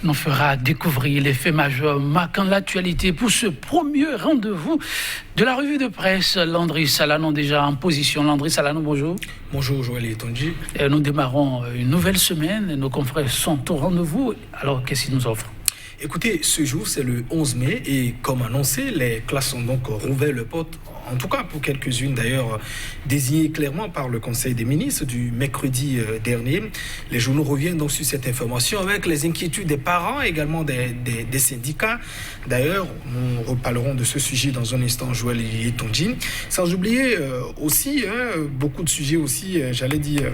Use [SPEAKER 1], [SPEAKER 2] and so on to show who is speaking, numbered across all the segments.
[SPEAKER 1] nous fera découvrir les faits majeurs marquant l'actualité pour ce premier rendez-vous de la revue de presse. Landry Salanon déjà en position. Landry Salanon, bonjour.
[SPEAKER 2] Bonjour Joël Yetonji.
[SPEAKER 1] Nous démarrons une nouvelle semaine. Nos confrères sont au rendez-vous. Alors, qu'est-ce qu'ils nous offrent?
[SPEAKER 2] Écoutez, ce jour, c'est le 11 mai et comme annoncé, les classes ont donc rouvert le porte, en tout cas pour quelques-unes d'ailleurs, désignées clairement par le Conseil des ministres du mercredi dernier. Les journaux reviennent donc sur cette information avec les inquiétudes des parents, également des syndicats. D'ailleurs, nous reparlerons de ce sujet dans un instant, Joël Yetonji. Sans oublier aussi, beaucoup de sujets aussi, j'allais dire...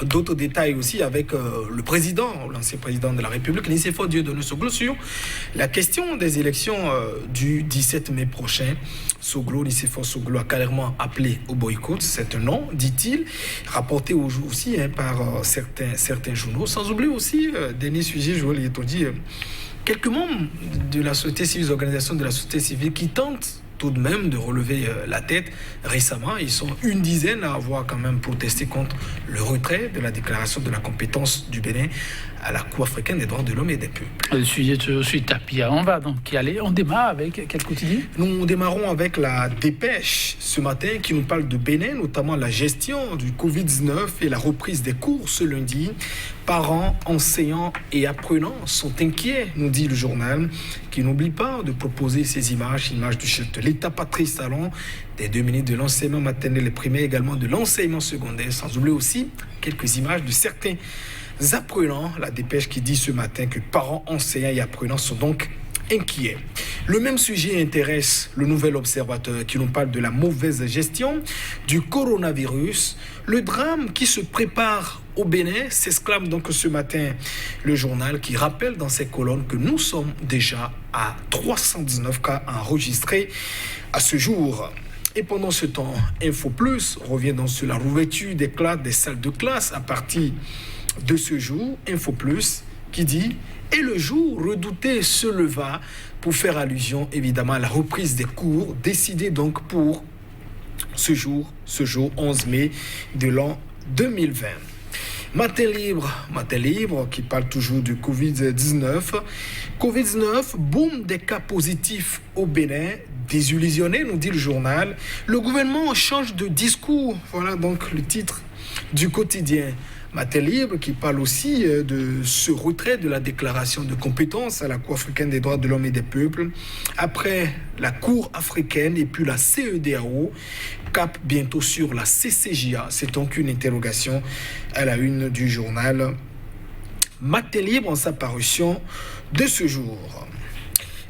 [SPEAKER 2] D'autres détails aussi avec le président, l'ancien président de la République, Nicéphore Dieudonné Soglo, sur la question des élections du 17 mai prochain. Nicéphore Soglo a carrément appelé au boycott. C'est un nom, dit-il, rapporté aussi par certains journaux. Sans oublier aussi, dernier sujet, Joël Yetonji, quelques membres de la société civile, des organisations de la société civile qui tentent tout de même de relever la tête. Récemment, ils sont une dizaine à avoir quand même protesté contre le retrait de la déclaration de la compétence du Bénin à la Cour africaine des droits de l'homme et des peuples.
[SPEAKER 1] Le sujet de suite à Pia. On va donc y aller. On démarre avec quel quotidien?
[SPEAKER 2] Nous démarrons avec la dépêche ce matin qui nous parle de Bénin, notamment la gestion du Covid-19 et la reprise des cours ce lundi. Parents, enseignants et apprenants sont inquiets, nous dit le journal, qui n'oublie pas de proposer ces images du chef de l'État Patrice Talon, des 2 ministres de l'enseignement maternel et primaire, également de l'enseignement secondaire, sans oublier aussi quelques images de certains apprenants. La dépêche qui dit ce matin que parents, enseignants et apprenants sont donc inquiets. Le même sujet intéresse le Nouvel Observateur qui nous parle de la mauvaise gestion du coronavirus. Le drame qui se prépare au Bénin, s'exclame donc ce matin le journal qui rappelle dans ses colonnes que nous sommes déjà à 319 cas enregistrés à ce jour. Et pendant ce temps, Info Plus revient donc sur la rouverture des classes, des salles de classe à partir de ce jour. Info Plus qui dit « Et le jour redouté se leva » pour faire allusion évidemment à la reprise des cours décidée donc pour ce jour 11 mai de l'an 2020. Matin libre qui parle toujours du Covid-19. Covid-19, boom des cas positifs au Bénin. Désillusionné, nous dit le journal. Le gouvernement change de discours. Voilà donc le titre du quotidien. Matin libre qui parle aussi de ce retrait de la déclaration de compétence à la Cour africaine des droits de l'homme et des peuples. Après la Cour africaine et puis la CEDEAO, cap bientôt sur la CCJA. C'est donc une interrogation à la une du journal Matin libre en sa parution de ce jour.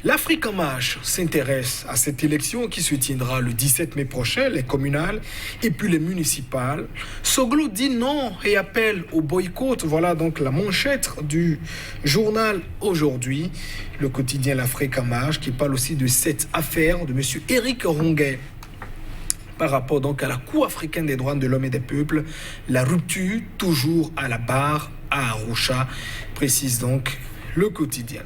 [SPEAKER 2] L'Afrique en marche s'intéresse à cette élection qui se tiendra le 17 mai prochain, les communales et puis les municipales. Soglo dit non et appelle au boycott. Voilà donc la manchette du journal aujourd'hui, le quotidien L'Afrique en marche, qui parle aussi de cette affaire de M. Éric Ronguet. Par rapport donc à la Cour africaine des droits de l'homme et des peuples, la rupture toujours à la barre à Arusha, précise donc le quotidien.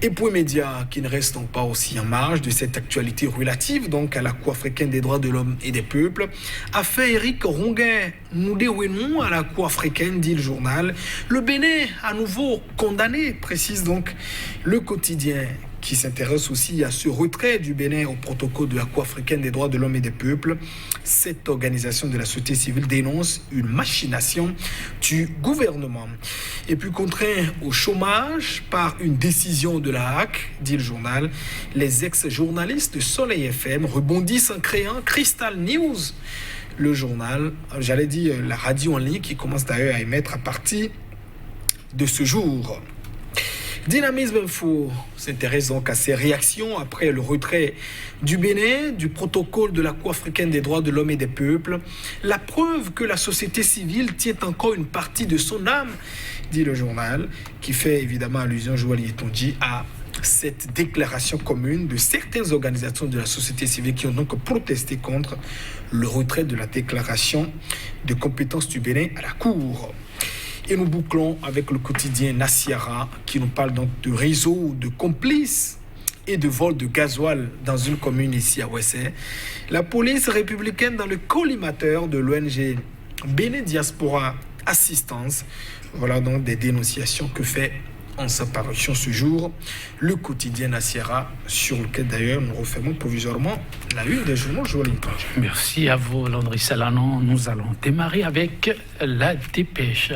[SPEAKER 2] Et Point Média, qui ne reste donc pas aussi en marge de cette actualité relative donc à la Cour africaine des droits de l'homme et des peuples, a fait Éric Ronguet nous dérouillons à la Cour africaine, dit le journal. Le Bénin à nouveau condamné, précise donc le quotidien, qui s'intéresse aussi à ce retrait du Bénin au protocole de la Cour africaine des droits de l'homme et des peuples. Cette organisation de la société civile dénonce une machination du gouvernement. Et puis contraint au chômage par une décision de la HAC, dit le journal, les ex-journalistes de Soleil FM rebondissent en créant Crystal News. Le journal, j'allais dire la radio en ligne qui commence d'ailleurs à émettre à partir de ce jour. Dynamisme Info s'intéresse donc à ces réactions après le retrait du Bénin du protocole de la Cour africaine des droits de l'homme et des peuples. La preuve que la société civile tient encore une partie de son âme, dit le journal, qui fait évidemment allusion, Joël Yetonji, à cette déclaration commune de certaines organisations de la société civile qui ont donc protesté contre le retrait de la déclaration de compétence du Bénin à la Cour. Et nous bouclons avec le quotidien Nassiara qui nous parle donc de réseaux de complices et de vol de gasoil dans une commune ici à Ouessé. La police républicaine dans le collimateur de l'ONG Bénin Diaspora Assistance. Voilà donc des dénonciations que fait en sa parution ce jour, le quotidien Sierra, sur lequel d'ailleurs nous refermons provisoirement la une des journaux journalistes.
[SPEAKER 1] Merci à vous, Landry Salanon. Nous allons démarrer avec la dépêche.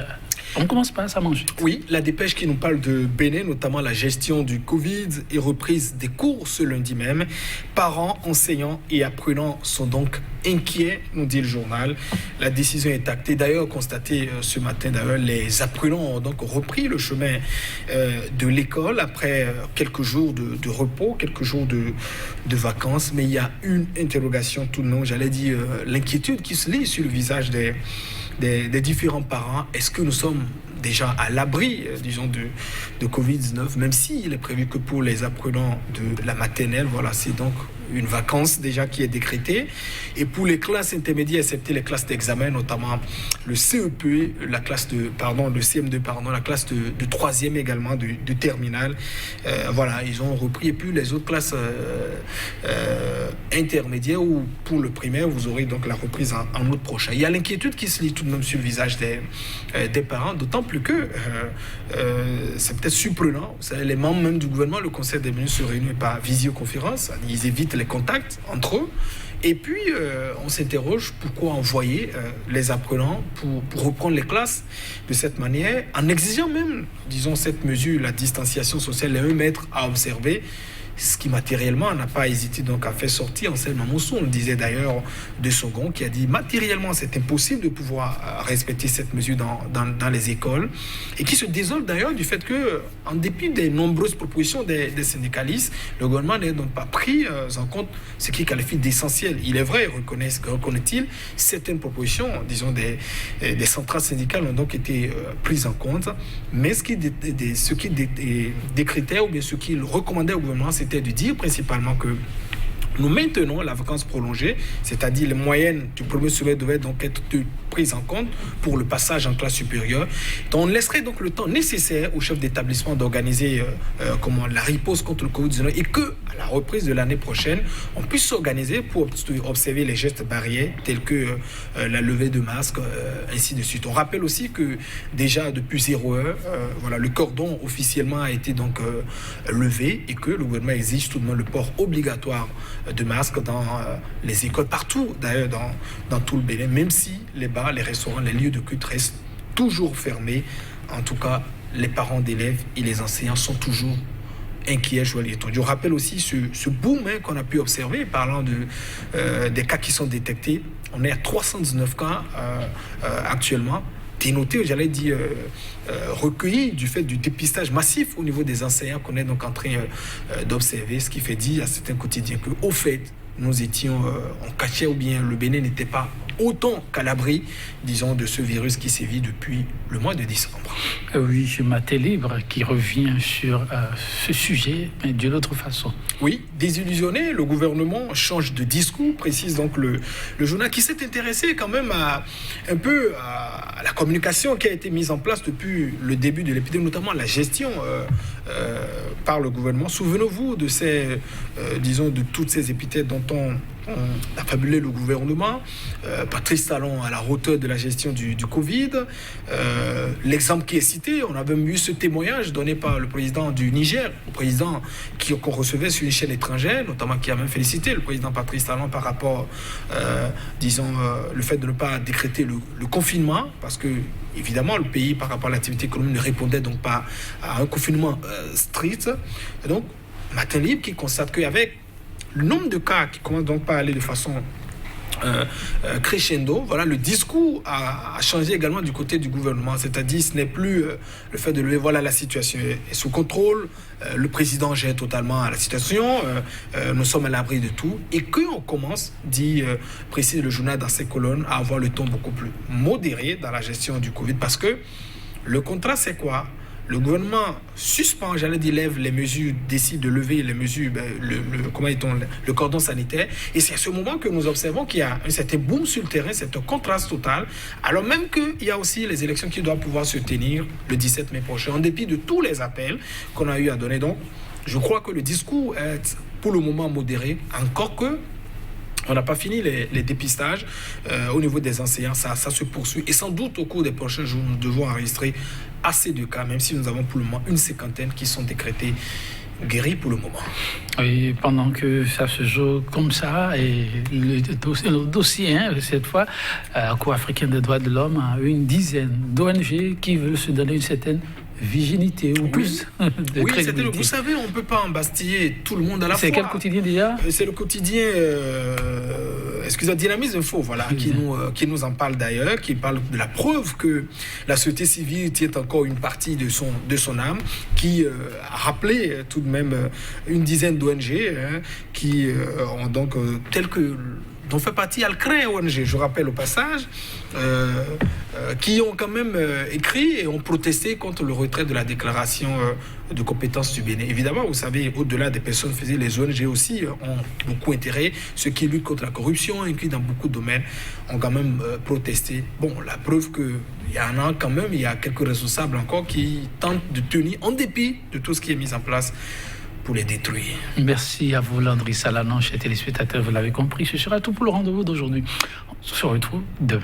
[SPEAKER 1] On commence par ça, manger.
[SPEAKER 2] Oui, la dépêche qui nous parle de Bénin, notamment la gestion du Covid et reprise des cours ce lundi même. Parents, enseignants et apprenants sont donc inquiets, nous dit le journal. La décision est actée. D'ailleurs, constaté ce matin, les apprenants ont donc repris le chemin de l'école après quelques jours de repos, quelques jours de vacances. Mais il y a une interrogation tout de même, j'allais dire l'inquiétude qui se lit sur le visage des différents parents. Est-ce que nous sommes déjà à l'abri, disons, de Covid-19, même s'il est prévu que pour les apprenants de la maternelle, voilà, c'est donc une vacance déjà qui est décrétée. Et pour les classes intermédiaires, excepté les classes d'examen, notamment le CEP, le CM2, la classe de troisième également, de terminale, voilà, ils ont repris. Et puis les autres classes intermédiaires, ou pour le primaire, vous aurez donc la reprise en août prochain. Il y a l'inquiétude qui se lit tout de même sur le visage des parents, d'autant plus que c'est peut-être surprenant. Vous savez, les membres même du gouvernement, le conseil des ministres se réunit par visioconférence, ils évitent les contacts entre eux. Et puis, on s'interroge pourquoi envoyer les apprenants pour reprendre les classes de cette manière, en exigeant même, disons, cette mesure, la distanciation sociale, les 1 mètre à observer, ce qui matériellement n'a pas hésité donc à faire sortir Anselme Mamoussou. On le disait d'ailleurs de Sogon, qui a dit matériellement c'est impossible de pouvoir respecter cette mesure dans les écoles, et qui se désole d'ailleurs du fait que, en dépit des nombreuses propositions des syndicalistes, le gouvernement n'a donc pas pris en compte ce qu'il qualifie d'essentiel. Il est vrai, reconnaît-il, certaines propositions, disons des centrales syndicales ont donc été prises en compte, mais ce qui décrétait ou bien ce qu'il recommandait au gouvernement, c'était de dire principalement que nous maintenons la vacance prolongée, c'est-à-dire les moyennes du premier semestre devaient donc être prises en compte pour le passage en classe supérieure. Donc on laisserait donc le temps nécessaire aux chefs d'établissement d'organiser la riposte contre le Covid-19, et que à la reprise de l'année prochaine, on puisse s'organiser pour observer les gestes barrières tels que la levée de masques, ainsi de suite. On rappelle aussi que déjà depuis 0 heure, le cordon officiellement a été donc levé, et que le gouvernement exige tout de même le port obligatoire de masques dans les écoles, partout d'ailleurs dans tout le Bénin, même si les bars, les restaurants, les lieux de culte restent toujours fermés. En tout cas, les parents d'élèves et les enseignants sont toujours inquiets. Je rappelle aussi ce boom qu'on a pu observer, parlant des cas qui sont détectés. On est à 319 cas actuellement, dénotés, j'allais dire, recueillis du fait du dépistage massif au niveau des enseignants qu'on est donc en train d'observer, ce qui fait dire à certains quotidiens que, au fait, nous étions en cachette, ou bien le Bénin n'était pas autant qu'à l'abri, disons, de ce virus qui sévit depuis le mois de décembre.
[SPEAKER 1] Oui, Matin Libre qui revient sur ce sujet, mais d'une autre façon.
[SPEAKER 2] Oui, désillusionné, le gouvernement change de discours, précise donc le journal, qui s'est intéressé quand même à la communication qui a été mise en place depuis le début de l'épidémie, notamment la gestion par le gouvernement. Souvenez-vous de de toutes ces épithètes dont on a fabulé le gouvernement. Patrice Talon à la hauteur de la gestion du Covid. L'exemple qui est cité, on avait eu ce témoignage donné par le président du Niger, le président qu'on recevait sur une chaîne étrangère, notamment qui a même félicité le président Patrice Talon par rapport, le fait de ne pas décréter le confinement, parce que évidemment le pays par rapport à l'activité économique ne répondait donc pas à un confinement strict. Et donc Matin Libre qui constate qu'avec le nombre de cas qui commence donc pas à aller de façon crescendo, le discours a changé également du côté du gouvernement, c'est-à-dire ce n'est plus le fait de lever, la situation est sous contrôle, le président gère totalement la situation, nous sommes à l'abri de tout, et qu'on commence, précise le journal dans ses colonnes, à avoir le ton beaucoup plus modéré dans la gestion du Covid, parce que le contrat c'est quoi? Le gouvernement suspend, lève les mesures, décide de lever les mesures, le cordon sanitaire. Et c'est à ce moment que nous observons qu'il y a un certain boom sur le terrain, c'est un contraste total. Alors même qu'il y a aussi les élections qui doivent pouvoir se tenir le 17 mai prochain, en dépit de tous les appels qu'on a eu à donner. Donc, je crois que le discours est pour le moment modéré, encore que On n'a pas fini les dépistages au niveau des enseignants, ça se poursuit. Et sans doute au cours des prochains jours, nous devons enregistrer assez de cas, même si nous avons pour le moment une cinquantaine qui sont décrétés guéris pour le moment.
[SPEAKER 1] Oui, pendant que ça se joue comme ça, et le dossier, cette fois, la Cour africaine des droits de l'homme a une dizaine d'ONG qui veulent se donner une certaine virginité ou plus de crédibilité.
[SPEAKER 2] Vous savez, on ne peut pas embastiller tout le monde à la fois.
[SPEAKER 1] C'est quel quotidien déjà?
[SPEAKER 2] C'est le quotidien, Dynamisme Info, voilà, qui nous en parle d'ailleurs, qui parle de la preuve que la société civile tient encore une partie de son âme, qui a rappelé tout de même une dizaine d'ONG qui ont donc, dont fait partie Al-Cré ONG, je rappelle au passage, qui ont quand même écrit et ont protesté contre le retrait de la déclaration de compétences du Bénin. Évidemment, vous savez, au-delà des personnes physiques, les ONG aussi ont beaucoup intérêt. Ceux qui luttent contre la corruption, inclus dans beaucoup de domaines, ont quand même protesté. Bon, la preuve qu'il y en a quand même, il y a quelques responsables encore qui tentent de tenir, en dépit de tout ce qui est mis en place, pour les détruire.
[SPEAKER 1] Merci à vous, Landry Salanon, chers téléspectateurs, vous l'avez compris, ce sera tout pour le rendez-vous d'aujourd'hui. On se retrouve demain.